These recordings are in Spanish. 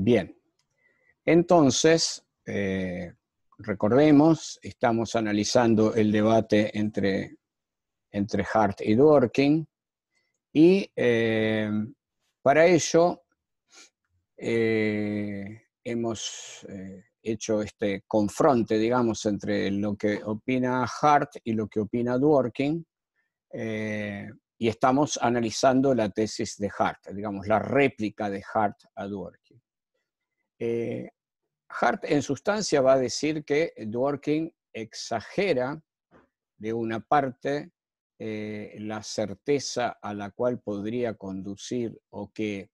Bien, entonces, recordemos, estamos analizando el debate entre Hart y Dworkin, y para ello hemos hecho este confronte, digamos, entre lo que opina Hart y lo que opina Dworkin, y estamos analizando la tesis de Hart, digamos, la réplica de Hart a Dworkin. Hart en sustancia va a decir que Dworkin exagera de una parte la certeza a la cual podría conducir, o que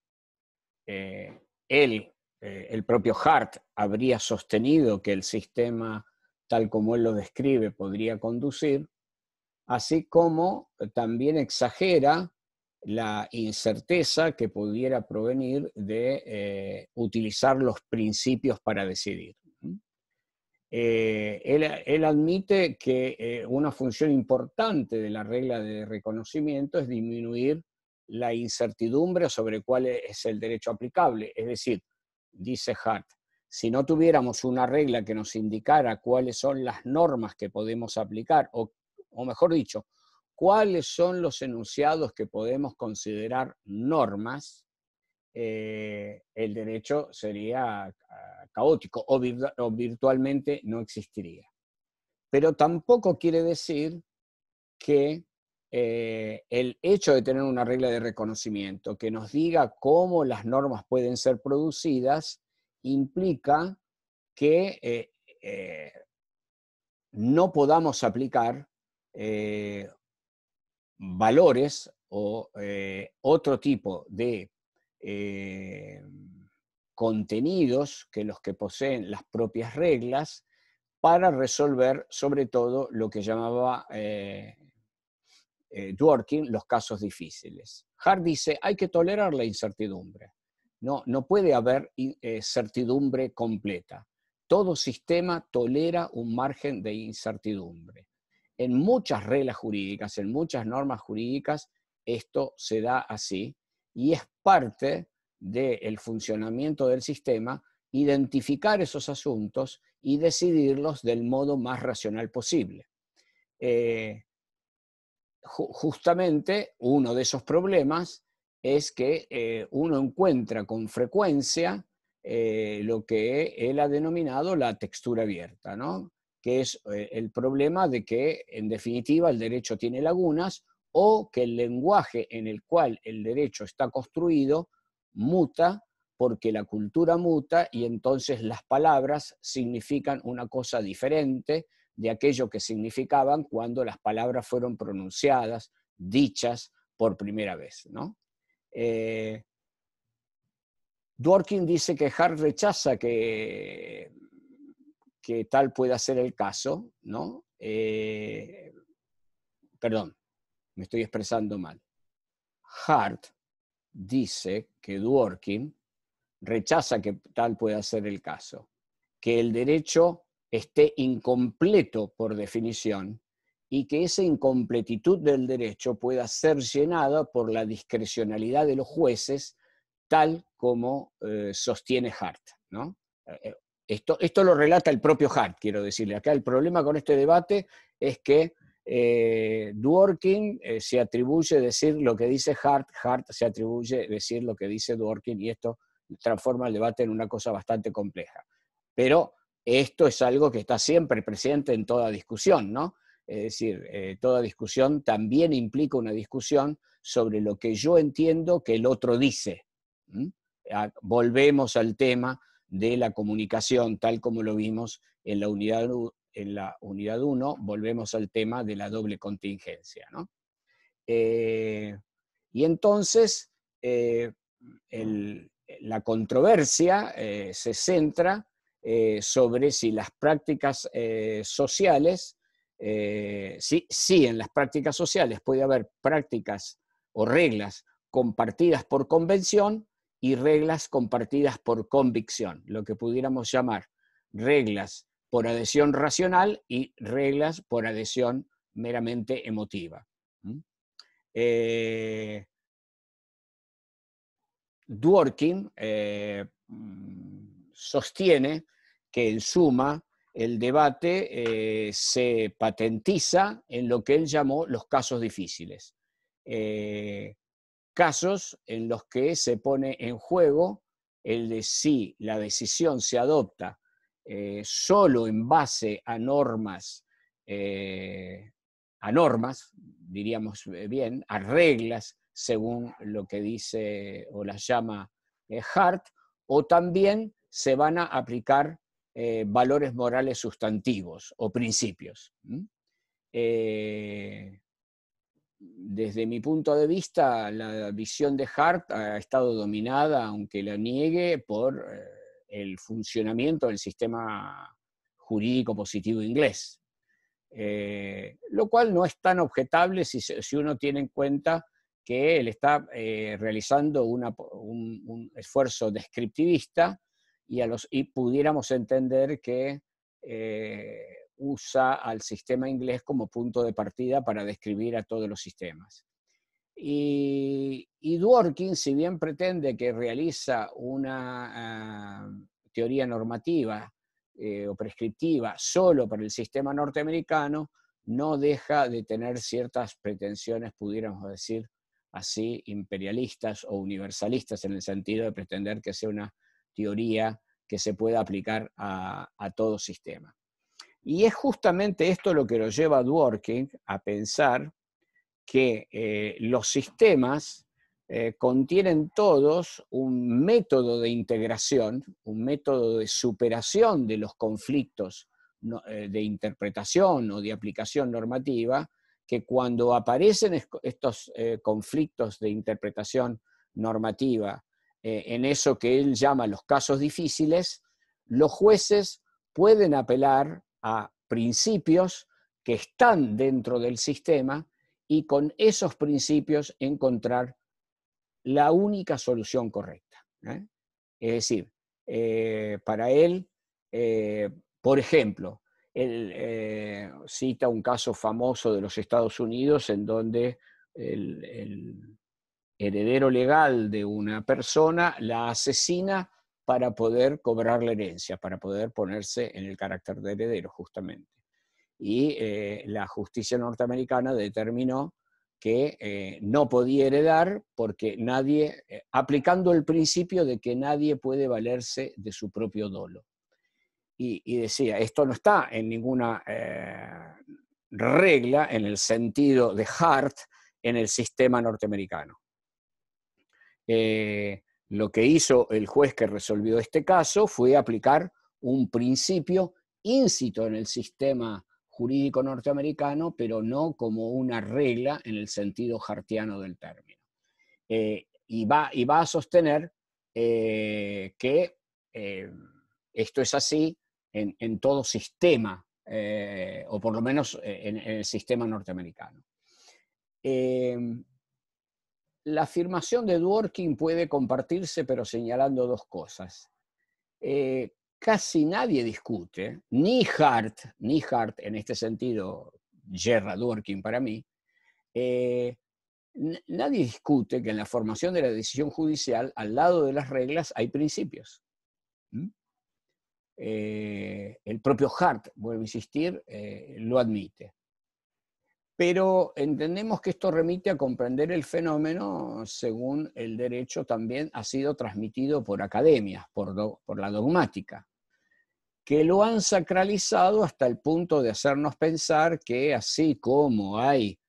el propio Hart habría sostenido que el sistema tal como él lo describe podría conducir, así como también exagera la incerteza que pudiera provenir de utilizar los principios para decidir. Él admite que una función importante de la regla de reconocimiento es disminuir la incertidumbre sobre cuál es el derecho aplicable. Es decir, dice Hart, si no tuviéramos una regla que nos indicara cuáles son las normas que podemos aplicar, o mejor dicho, cuáles son los enunciados que podemos considerar normas, el derecho sería caótico o virtualmente no existiría. Pero tampoco quiere decir que el hecho de tener una regla de reconocimiento que nos diga cómo las normas pueden ser producidas implica que no podamos aplicar valores o otro tipo de contenidos que los que poseen las propias reglas para resolver sobre todo lo que llamaba Dworkin los casos difíciles. Hart dice, hay que tolerar la incertidumbre. No puede haber certidumbre completa. Todo sistema tolera un margen de incertidumbre. En muchas reglas jurídicas, en muchas normas jurídicas, esto se da así, y es parte del funcionamiento del sistema identificar esos asuntos y decidirlos del modo más racional posible. Justamente uno de esos problemas es que uno encuentra con frecuencia lo que él ha denominado la textura abierta, ¿no? Que es el problema de que, en definitiva, el derecho tiene lagunas, o que el lenguaje en el cual el derecho está construido muta porque la cultura muta, y entonces las palabras significan una cosa diferente de aquello que significaban cuando las palabras fueron pronunciadas, dichas por primera vez, ¿no? Dworkin dice que Hart rechaza que tal pueda ser el caso, ¿no? Perdón, me estoy expresando mal. Hart dice que Dworkin rechaza que tal pueda ser el caso, que el derecho esté incompleto por definición, y que esa incompletitud del derecho pueda ser llenada por la discrecionalidad de los jueces, tal como sostiene Hart, ¿no? Esto lo relata el propio Hart, quiero decirle. Acá el problema con este debate es que Dworkin se atribuye decir lo que dice Hart, Hart se atribuye decir lo que dice Dworkin, y esto transforma el debate en una cosa bastante compleja. Pero esto es algo que está siempre presente en toda discusión, ¿no? Es decir, toda discusión también implica una discusión sobre lo que yo entiendo que el otro dice. Volvemos al tema de la comunicación, tal como lo vimos en la unidad 1, volvemos al tema de la doble contingencia, ¿no? Y entonces la controversia se centra sobre si las prácticas sociales, si en las prácticas sociales puede haber prácticas o reglas compartidas por convención y reglas compartidas por convicción, lo que pudiéramos llamar reglas por adhesión racional y reglas por adhesión meramente emotiva. Dworkin sostiene que en suma el debate se patentiza en lo que él llamó los casos difíciles. Casos en los que se pone en juego el de si la decisión se adopta solo en base a normas, diríamos bien, a reglas, según lo que dice o las llama Hart, o también se van a aplicar valores morales sustantivos o principios. Desde mi punto de vista, la visión de Hart ha estado dominada, aunque la niegue, por el funcionamiento del sistema jurídico positivo inglés. Lo cual no es tan objetable si uno tiene en cuenta que él está realizando un esfuerzo descriptivista y pudiéramos entender que usa al sistema inglés como punto de partida para describir a todos los sistemas. Y Dworkin, si bien pretende que realiza una teoría normativa o prescriptiva solo para el sistema norteamericano, no deja de tener ciertas pretensiones, pudiéramos decir así, imperialistas o universalistas, en el sentido de pretender que sea una teoría que se pueda aplicar a todo sistema. Y es justamente esto lo que lo lleva a Dworkin a pensar que los sistemas contienen todos un método de integración, un método de superación de los conflictos de interpretación o de aplicación normativa, que cuando aparecen estos conflictos de interpretación normativa en eso que él llama los casos difíciles, los jueces pueden apelar a principios que están dentro del sistema y con esos principios encontrar la única solución correcta. Es decir, para él, por ejemplo, él cita un caso famoso de los Estados Unidos en donde el heredero legal de una persona la asesina para poder cobrar la herencia, para poder ponerse en el carácter de heredero, justamente. Y la justicia norteamericana determinó que no podía heredar porque nadie, aplicando el principio de que nadie puede valerse de su propio dolo. Y decía, esto no está en ninguna regla en el sentido de Hart en el sistema norteamericano. Lo que hizo el juez que resolvió este caso fue aplicar un principio íncito en el sistema jurídico norteamericano, pero no como una regla en el sentido hartiano del término. Y va a sostener que esto es así en todo sistema, o por lo menos en el sistema norteamericano. La afirmación de Dworkin puede compartirse, pero señalando dos cosas. Casi nadie discute, ni Hart en este sentido, yerra Dworkin para mí, nadie discute que en la formación de la decisión judicial, al lado de las reglas, hay principios. El propio Hart, vuelvo a insistir, lo admite. Pero entendemos que esto remite a comprender el fenómeno según el derecho también ha sido transmitido por academias, por la dogmática, que lo han sacralizado hasta el punto de hacernos pensar que así como hay,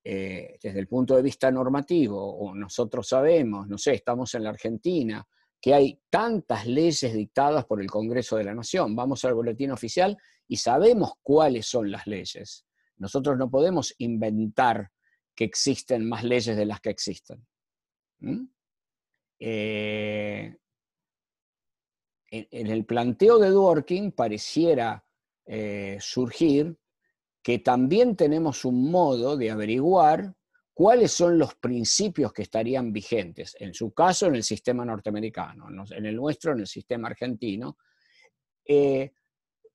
desde el punto de vista normativo, o nosotros sabemos, no sé, estamos en la Argentina, que hay tantas leyes dictadas por el Congreso de la Nación, vamos al boletín oficial y sabemos cuáles son las leyes. Nosotros no podemos inventar que existen más leyes de las que existen. En el planteo de Dworkin pareciera surgir que también tenemos un modo de averiguar cuáles son los principios que estarían vigentes, en su caso en el sistema norteamericano, en el nuestro en el sistema argentino,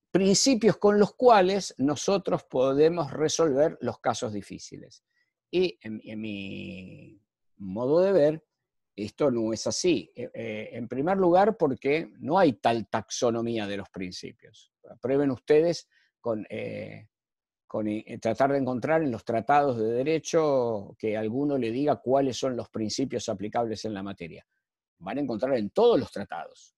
principios con los cuales nosotros podemos resolver los casos difíciles. Y en mi modo de ver, esto no es así. En primer lugar, porque no hay tal taxonomía de los principios. Prueben ustedes con tratar de encontrar en los tratados de derecho que alguno le diga cuáles son los principios aplicables en la materia. Van a encontrar en todos los tratados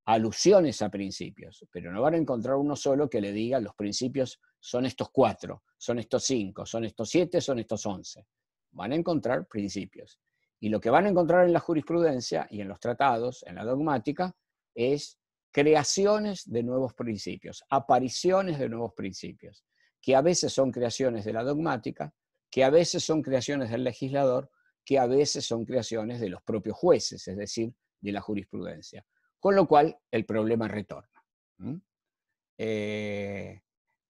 alusiones a principios, pero no van a encontrar uno solo que le diga los principios son estos 4, son estos 5, son estos 7, son estos 11. Van a encontrar principios. Y lo que van a encontrar en la jurisprudencia y en los tratados, en la dogmática, es creaciones de nuevos principios, apariciones de nuevos principios, que a veces son creaciones de la dogmática, que a veces son creaciones del legislador, que a veces son creaciones de los propios jueces, es decir, de la jurisprudencia. Con lo cual, el problema retorna.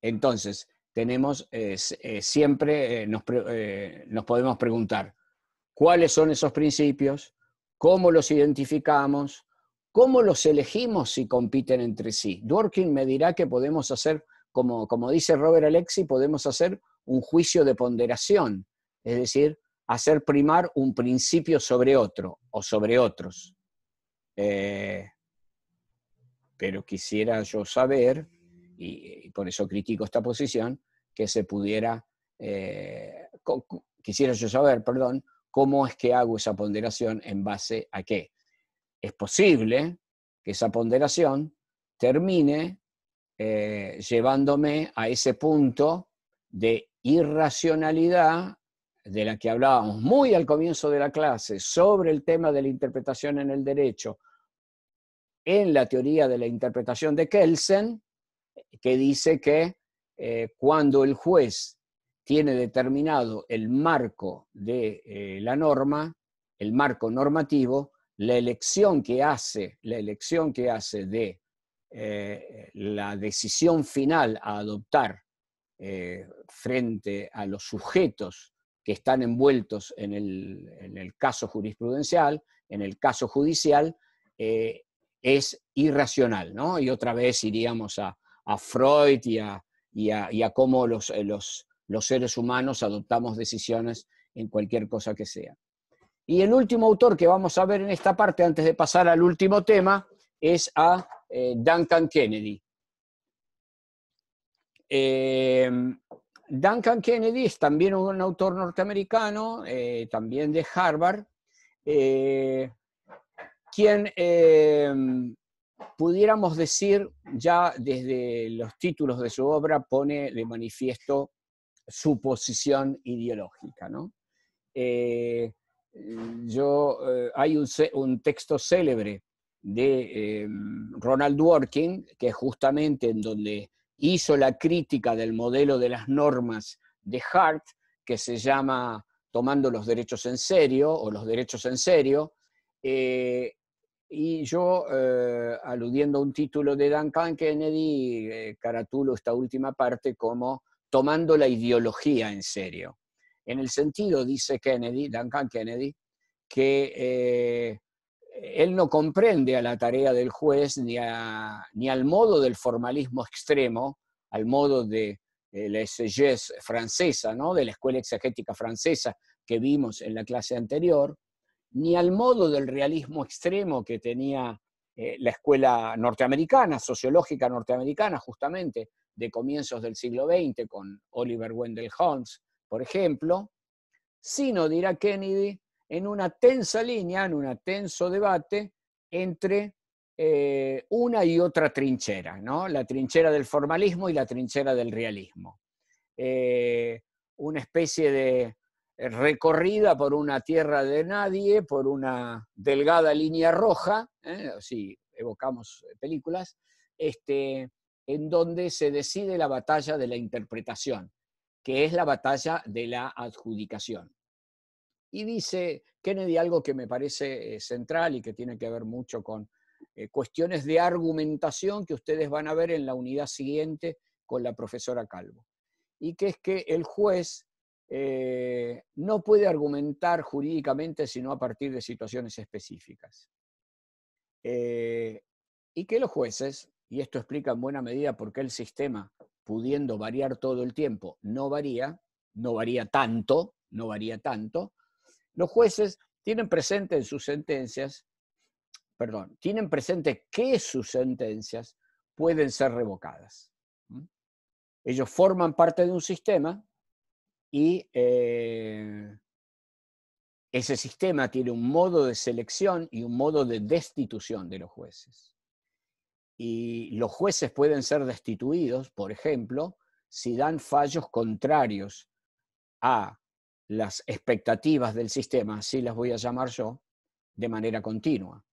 Entonces, tenemos siempre, nos podemos preguntar, ¿cuáles son esos principios? ¿Cómo los identificamos? ¿Cómo los elegimos si compiten entre sí? Dworkin me dirá que podemos hacer, como dice Robert Alexy, podemos hacer un juicio de ponderación, es decir, hacer primar un principio sobre otro o sobre otros. Pero quisiera yo saber, y por eso critico esta posición, que se pudiera, quisiera yo saber, perdón, cómo es que hago esa ponderación en base a qué. Es posible que esa ponderación termine llevándome a ese punto de irracionalidad de la que hablábamos muy al comienzo de la clase sobre el tema de la interpretación en el derecho, en la teoría de la interpretación de Kelsen, que dice que cuando el juez tiene determinado el marco de la norma, el marco normativo, la elección que hace de la decisión final a adoptar frente a los sujetos que están envueltos en el caso jurisprudencial, en el caso judicial, es irracional, ¿no? Y otra vez iríamos a Freud y a cómo los seres humanos adoptamos decisiones en cualquier cosa que sea. Y el último autor que vamos a ver en esta parte, antes de pasar al último tema, es a Duncan Kennedy. Duncan Kennedy es también un autor norteamericano, también de Harvard, quien pudiéramos decir ya desde los títulos de su obra pone de manifiesto su posición ideológica, ¿no? Hay un texto célebre de Ronald Dworkin, que es justamente en donde hizo la crítica del modelo de las normas de Hart, que se llama Tomando los derechos en serio, o los derechos en serio, y yo, aludiendo a un título de Duncan Kennedy, caratulo esta última parte como Tomando la ideología en serio. En el sentido, dice Duncan Kennedy, que él no comprende a la tarea del juez ni al modo del formalismo extremo, al modo de la exégèse francesa, ¿no? De la escuela exegética francesa que vimos en la clase anterior, ni al modo del realismo extremo que tenía la escuela norteamericana, sociológica norteamericana, justamente, de comienzos del siglo XX, con Oliver Wendell Holmes, por ejemplo, sino, dirá Kennedy, en una tensa línea, en un tenso debate entre una y otra trinchera, ¿no? La trinchera del formalismo y la trinchera del realismo. Una especie de recorrida por una tierra de nadie, por una delgada línea roja, si evocamos películas, en donde se decide la batalla de la interpretación, que es la batalla de la adjudicación. Y dice Kennedy algo que me parece central y que tiene que ver mucho con cuestiones de argumentación que ustedes van a ver en la unidad siguiente con la profesora Calvo. Y que es que el juez no puede argumentar jurídicamente sino a partir de situaciones específicas. Y que los jueces, y esto explica en buena medida por qué el sistema, pudiendo variar todo el tiempo, no varía tanto, los jueces tienen presente en sus sentencias, perdón, tienen presente que sus sentencias pueden ser revocadas. Ellos forman parte de un sistema y ese sistema tiene un modo de selección y un modo de destitución de los jueces. Y los jueces pueden ser destituidos, por ejemplo, si dan fallos contrarios a las expectativas del sistema, así las voy a llamar yo, de manera continua.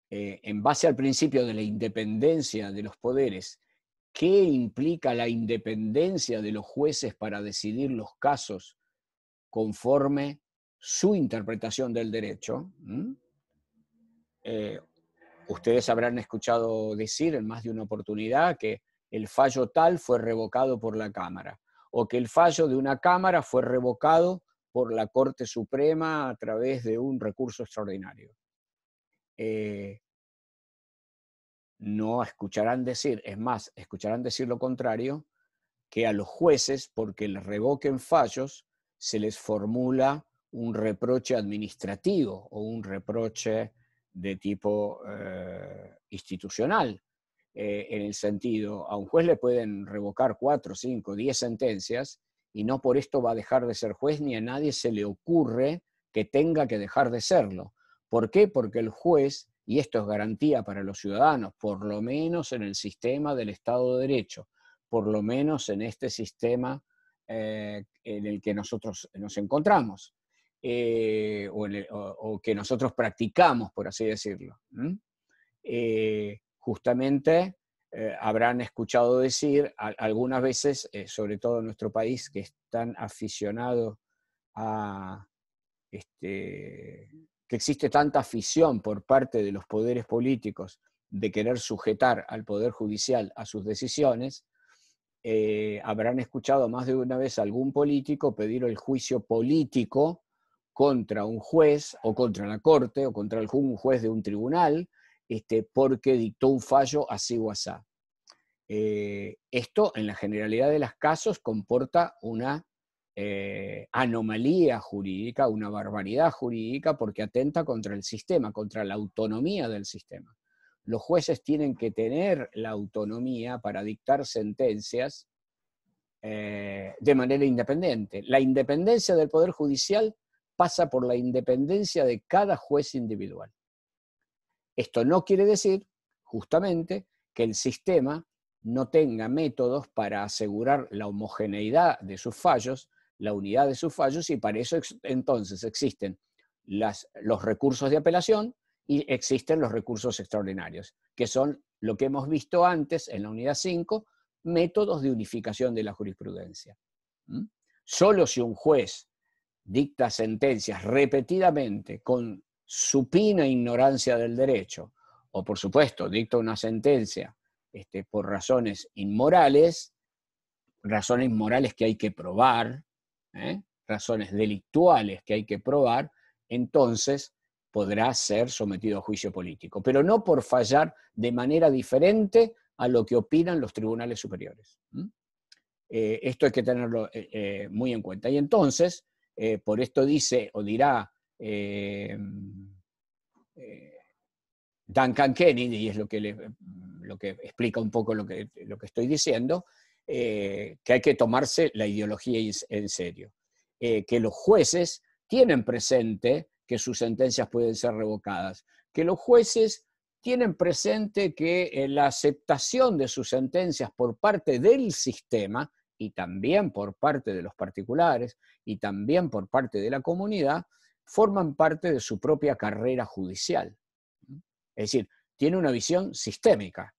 En base al principio de la independencia de los poderes, ¿qué implica la independencia de los jueces para decidir los casos conforme su interpretación del derecho? Ustedes habrán escuchado decir en más de una oportunidad que el fallo tal fue revocado por la Cámara, o que el fallo de una Cámara fue revocado por la Corte Suprema a través de un recurso extraordinario. No escucharán decir, es más, escucharán decir lo contrario, que a los jueces, porque les revoquen fallos, se les formula un reproche administrativo o un reproche de tipo institucional, en el sentido, a un juez le pueden revocar 4, 5, 10 sentencias y no por esto va a dejar de ser juez, ni a nadie se le ocurre que tenga que dejar de serlo. ¿Por qué? Porque el juez, y esto es garantía para los ciudadanos, por lo menos en el sistema del Estado de Derecho, por lo menos en este sistema en el que nosotros nos encontramos, o que nosotros practicamos, por así decirlo. Justamente habrán escuchado decir algunas veces, sobre todo en nuestro país, que es tan aficionado a que existe tanta afición por parte de los poderes políticos de querer sujetar al Poder Judicial a sus decisiones, habrán escuchado más de una vez a algún político pedir el juicio político contra un juez o contra la corte o contra algún juez de un tribunal, porque dictó un fallo así o asá. Esto, en la generalidad de los casos, comporta una anomalía jurídica, una barbaridad jurídica, porque atenta contra el sistema, contra la autonomía del sistema. Los jueces tienen que tener la autonomía para dictar sentencias de manera independiente. La independencia del Poder Judicial pasa por la independencia de cada juez individual. Esto no quiere decir, justamente, que el sistema no tenga métodos para asegurar la homogeneidad de sus fallos, la unidad de sus fallos, y para eso entonces existen los recursos de apelación y existen los recursos extraordinarios, que son lo que hemos visto antes en la unidad 5, métodos de unificación de la jurisprudencia. Solo si un juez dicta sentencias repetidamente con supina ignorancia del derecho, o por supuesto dicta una sentencia por razones inmorales que hay que probar, razones delictuales que hay que probar, entonces podrá ser sometido a juicio político, pero no por fallar de manera diferente a lo que opinan los tribunales superiores. Esto hay que tenerlo muy en cuenta. Y entonces, por esto dice o dirá Duncan Kennedy, y es lo que explica un poco lo que estoy diciendo, que hay que tomarse la ideología en serio. Que los jueces tienen presente que sus sentencias pueden ser revocadas, que los jueces tienen presente que la aceptación de sus sentencias por parte del sistema y también por parte de los particulares y también por parte de la comunidad forman parte de su propia carrera judicial. Es decir, tiene una visión sistémica.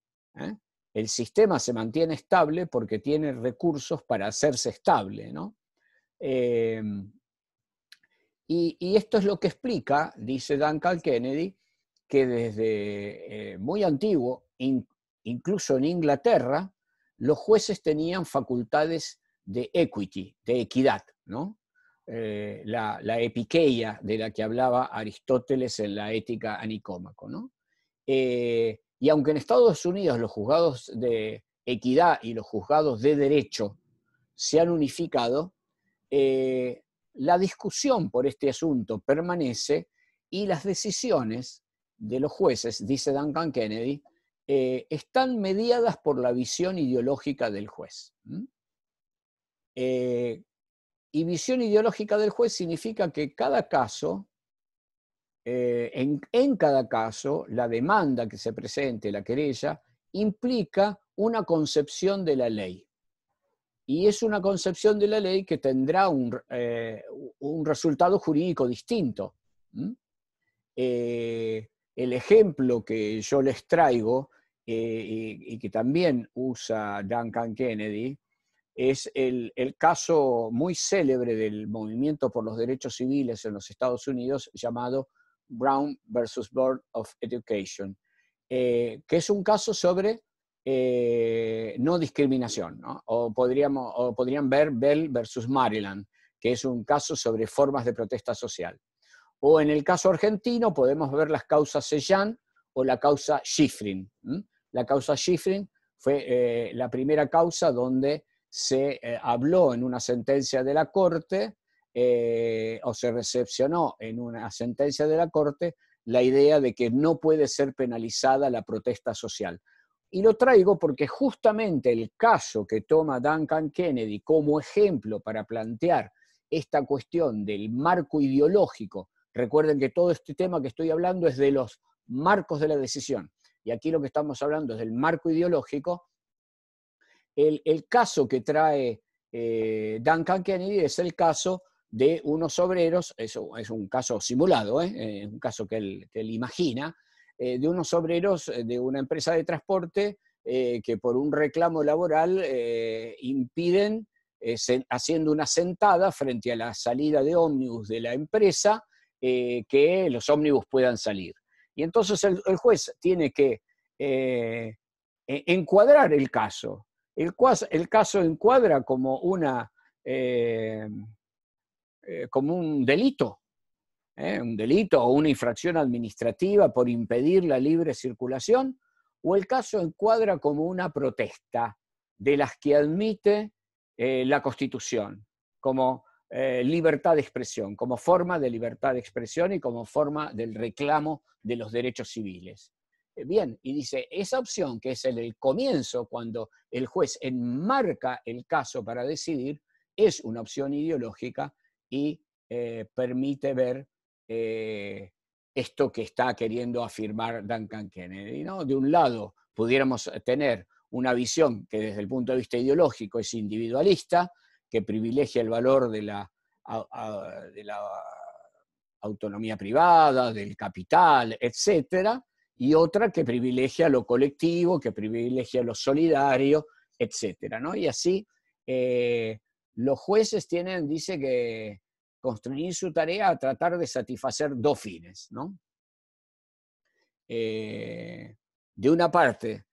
El sistema se mantiene estable porque tiene recursos para hacerse estable, ¿no? Y esto es lo que explica, dice Duncan Kennedy, que desde muy antiguo, incluso en Inglaterra, los jueces tenían facultades de equity, de equidad, ¿no? La epikeia de la que hablaba Aristóteles en la Ética a Nicómaco, ¿no? Y aunque en Estados Unidos los juzgados de equidad y los juzgados de derecho se han unificado, la discusión por este asunto permanece y las decisiones de los jueces, dice Duncan Kennedy, están mediadas por la visión ideológica del juez. Y visión ideológica del juez significa que cada caso, en cada caso, la demanda que se presente, la querella, implica una concepción de la ley. Y es una concepción de la ley que tendrá un resultado jurídico distinto. El ejemplo que yo les traigo, y que también usa Duncan Kennedy, es el caso muy célebre del movimiento por los derechos civiles en los Estados Unidos llamado Brown versus Board of Education, que es un caso sobre no discriminación, ¿no? O podrían ver Bell versus Maryland, que es un caso sobre formas de protesta social. O en el caso argentino podemos ver las causas Sellán o la causa Schifrin. La causa Schifrin fue la primera causa donde se habló en una sentencia de la Corte, o se recepcionó en una sentencia de la Corte, la idea de que no puede ser penalizada la protesta social. Y lo traigo porque justamente el caso que toma Duncan Kennedy como ejemplo para plantear esta cuestión del marco ideológico. Recuerden que todo este tema que estoy hablando es de los marcos de la decisión. Y aquí lo que estamos hablando es del marco ideológico. El caso que trae Duncan Kennedy es el caso de unos obreros, es un caso simulado, un caso que él imagina, de unos obreros de una empresa de transporte que por un reclamo laboral impiden, haciendo una sentada frente a la salida de ómnibus de la empresa, que los ómnibus puedan salir. Y entonces el juez tiene que encuadrar el caso. El caso encuadra como como un delito o una infracción administrativa por impedir la libre circulación, o el caso encuadra como una protesta de las que admite la Constitución, como libertad de expresión, como forma de libertad de expresión y como forma del reclamo de los derechos civiles. Bien, y dice, esa opción que es el comienzo, cuando el juez enmarca el caso para decidir, es una opción ideológica y permite ver esto que está queriendo afirmar Duncan Kennedy, ¿no? De un lado, pudiéramos tener una visión que desde el punto de vista ideológico es individualista, que privilegia el valor de la autonomía privada, del capital, etcétera, y otra que privilegia lo colectivo, que privilegia lo solidario, etcétera, ¿no? Y así los jueces dice que construir su tarea a tratar de satisfacer dos fines, ¿no? De una parte,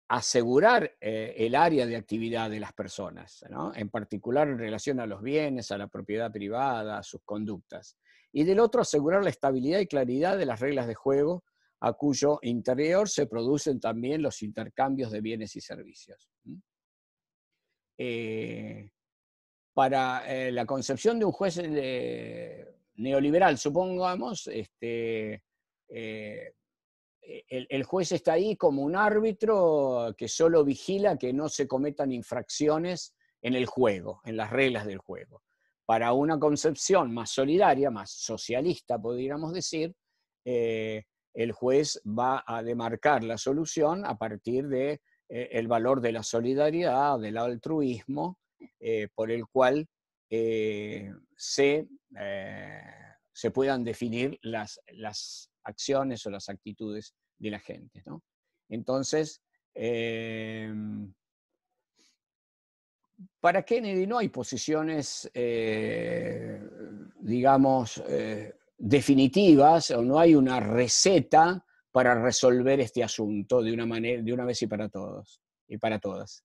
asegurar el área de actividad de las personas, ¿no? En particular en relación a los bienes, a la propiedad privada, a sus conductas. Y del otro, asegurar la estabilidad y claridad de las reglas de juego, a cuyo interior se producen también los intercambios de bienes y servicios. Para la concepción de un juez neoliberal, supongamos, el juez está ahí como un árbitro que solo vigila que no se cometan infracciones en el juego, en las reglas del juego. Para una concepción más solidaria, más socialista, podríamos decir, el juez va a demarcar la solución a partir de el valor de la solidaridad, del altruismo, por el cual se puedan definir las acciones o las actitudes de la gente, ¿no? Entonces, para Kennedy no hay posiciones, digamos, definitivas, o no hay una receta para resolver este asunto de una vez y para todos y para todas.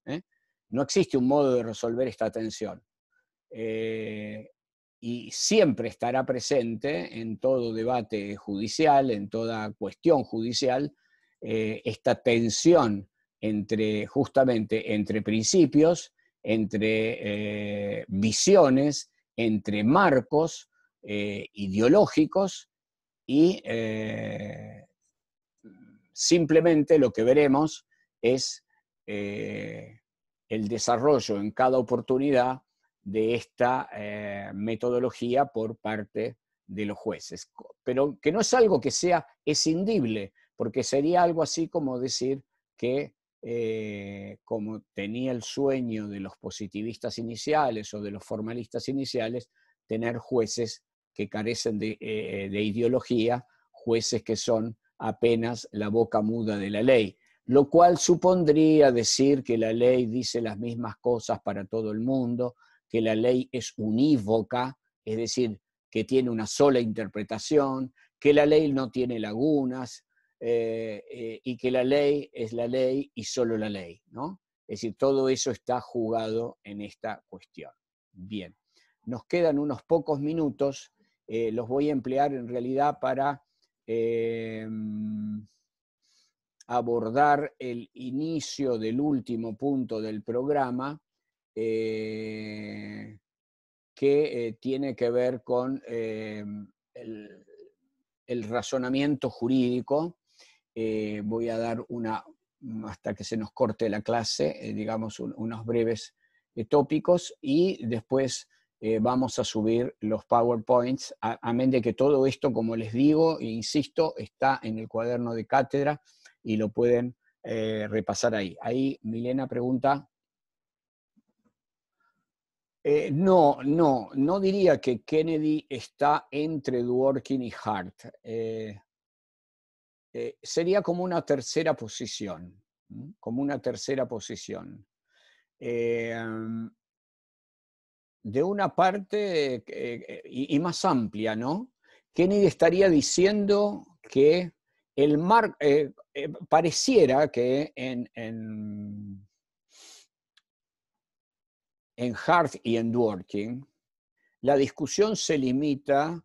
No existe un modo de resolver esta tensión. Y siempre estará presente en todo debate judicial, en toda cuestión judicial, esta tensión justamente entre principios, entre visiones, entre marcos ideológicos y simplemente lo que veremos es el desarrollo en cada oportunidad de esta metodología por parte de los jueces. Pero que no es algo que sea escindible, porque sería algo así como decir que como tenía el sueño de los positivistas iniciales o de los formalistas iniciales, tener jueces que carecen de ideología, jueces que son apenas la boca muda de la ley, lo cual supondría decir que la ley dice las mismas cosas para todo el mundo, que la ley es unívoca, es decir, que tiene una sola interpretación, que la ley no tiene lagunas, y que la ley es la ley y solo la ley, ¿no? Es decir, todo eso está jugado en esta cuestión. Bien, nos quedan unos pocos minutos, los voy a emplear en realidad para abordar el inicio del último punto del programa, que tiene que ver con el razonamiento jurídico. Voy a dar hasta que se nos corte la clase, digamos unos breves tópicos, y después vamos a subir los PowerPoints, amén de que todo esto, como les digo e insisto, está en el cuaderno de cátedra y lo pueden repasar ahí. Ahí Milena pregunta. No diría que Kennedy está entre Dworkin y Hart. Sería como una tercera posición, como una tercera posición. De una parte y más amplia, ¿no? Kennedy estaría diciendo que pareciera que en Hart y en Dworkin, la discusión se limita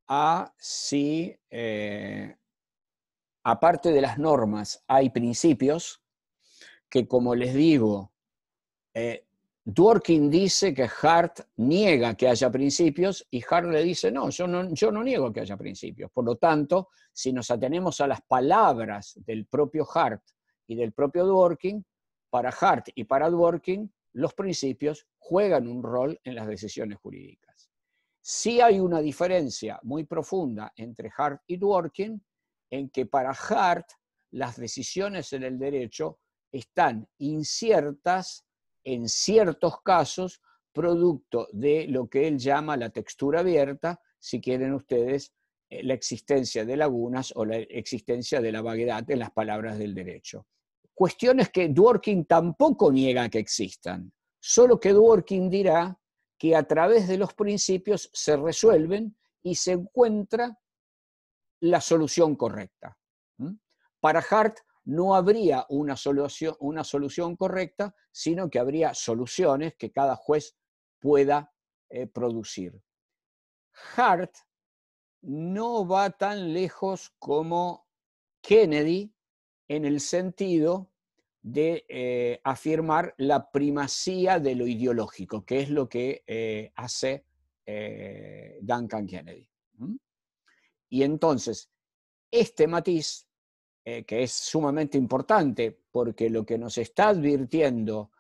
a si, aparte de las normas, hay principios que, como les digo, Dworkin dice que Hart niega que haya principios y Hart le dice, no, yo no niego que haya principios. Por lo tanto, si nos atenemos a las palabras del propio Hart y del propio Dworkin, para Hart y para Dworkin, los principios juegan un rol en las decisiones jurídicas. Sí hay una diferencia muy profunda entre Hart y Dworkin, en que para Hart las decisiones en el derecho están inciertas en ciertos casos, producto de lo que él llama la textura abierta, si quieren ustedes, la existencia de lagunas o la existencia de la vaguedad en las palabras del derecho. Cuestiones que Dworkin tampoco niega que existan, solo que Dworkin dirá que a través de los principios se resuelven y se encuentra la solución correcta. Para Hart no habría una solución correcta, sino que habría soluciones que cada juez pueda producir. Hart no va tan lejos como Kennedy en el sentido de afirmar la primacía de lo ideológico, que es lo que hace Duncan Kennedy. Y entonces, este matiz, que es sumamente importante, porque lo que nos está advirtiendo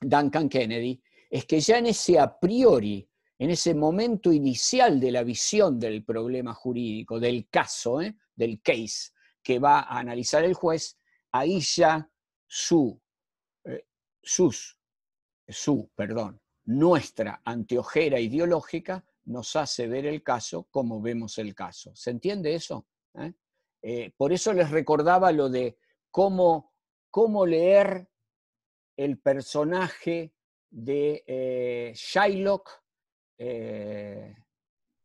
Duncan Kennedy es que ya en ese a priori, en ese momento inicial de la visión del problema jurídico, del caso, del case que va a analizar el juez, ahí ya nuestra anteojera ideológica nos hace ver el caso como vemos el caso. ¿Se entiende eso? Por eso les recordaba lo de cómo leer el personaje de Shylock en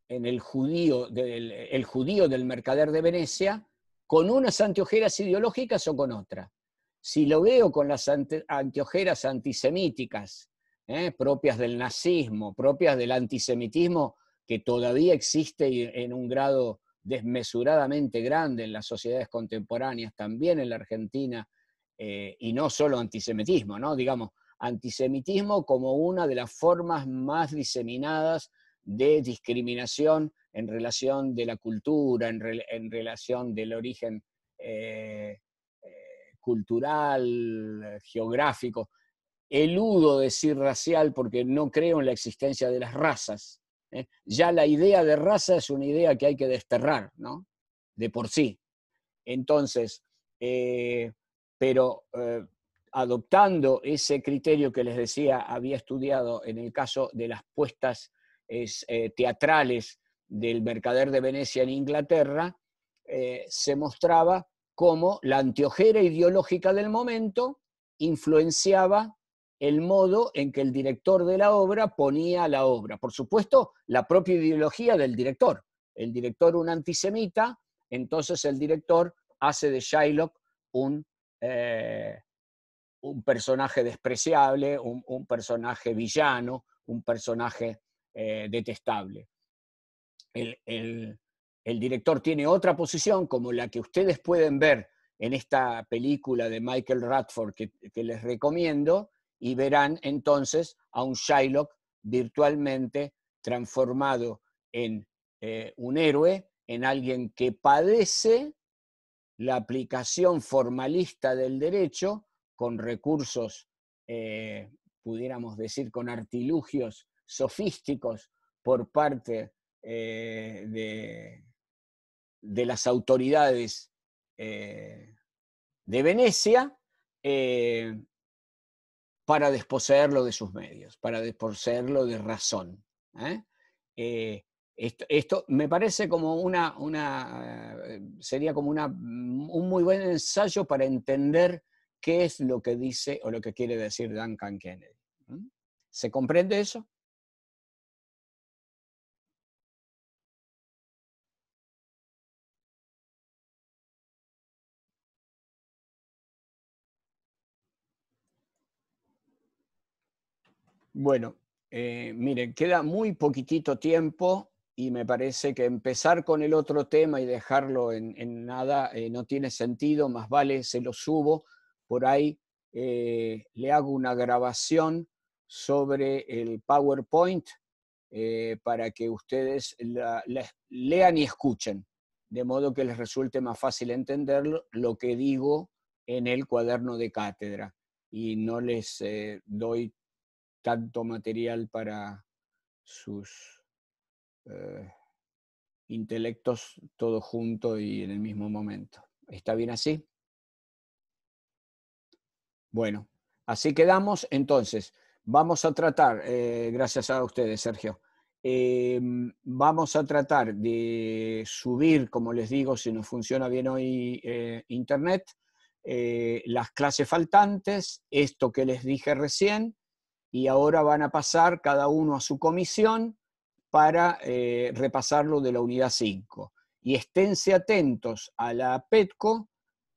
el judío del mercader de Venecia, con unas anteojeras ideológicas o con otras. Si lo veo con las anteojeras antisemíticas, propias del nazismo, propias del antisemitismo, que todavía existe en un grado desmesuradamente grande en las sociedades contemporáneas, también en la Argentina, y no solo antisemitismo, ¿no? Digamos, antisemitismo como una de las formas más diseminadas de discriminación en relación de la cultura, en relación del origen cultural, geográfico. Eludo decir racial porque no creo en la existencia de las razas. Ya la idea de raza es una idea que hay que desterrar, ¿no? De por sí. Entonces, pero adoptando ese criterio que les decía, había estudiado en el caso de las puestas teatrales del Mercader de Venecia en Inglaterra, se mostraba cómo la anteojera ideológica del momento influenciaba el modo en que el director de la obra ponía la obra. Por supuesto, la propia ideología del director. El director un antisemita, entonces el director hace de Shylock un personaje despreciable, un personaje villano, un personaje detestable. El director tiene otra posición, como la que ustedes pueden ver en esta película de Michael Radford que les recomiendo, y verán entonces a un Shylock virtualmente transformado en un héroe, en alguien que padece la aplicación formalista del derecho con recursos, pudiéramos decir, con artilugios sofísticos por parte de las autoridades de Venecia, para desposeerlo de sus medios, para desposeerlo de razón. Esto me parece como sería como un muy buen ensayo para entender qué es lo que dice o lo que quiere decir Duncan Kennedy. ¿Se comprende eso? Bueno, miren, queda muy poquitito tiempo y me parece que empezar con el otro tema y dejarlo en nada no tiene sentido, más vale se lo subo. Por ahí le hago una grabación sobre el PowerPoint para que ustedes la lean y escuchen, de modo que les resulte más fácil entender lo que digo en el cuaderno de cátedra y no les doy tanto material para sus eh, intelectos todo junto y en el mismo momento. ¿Está bien así? Bueno, así quedamos. Entonces, vamos a tratar, gracias a ustedes, Sergio, vamos a tratar de subir, como les digo, si nos funciona bien hoy Internet, las clases faltantes, esto que les dije recién, y ahora van a pasar cada uno a su comisión para repasarlo de la unidad 5. Y esténse atentos a la PETCO,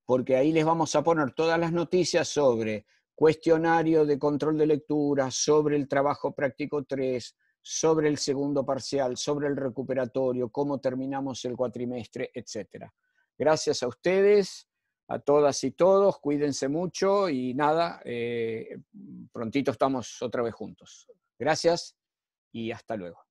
porque ahí les vamos a poner todas las noticias sobre cuestionario de control de lectura, sobre el trabajo práctico 3, sobre el segundo parcial, sobre el recuperatorio, cómo terminamos el cuatrimestre, etc. Gracias a ustedes, a todas y todos, cuídense mucho y nada, prontito estamos otra vez juntos. Gracias y hasta luego.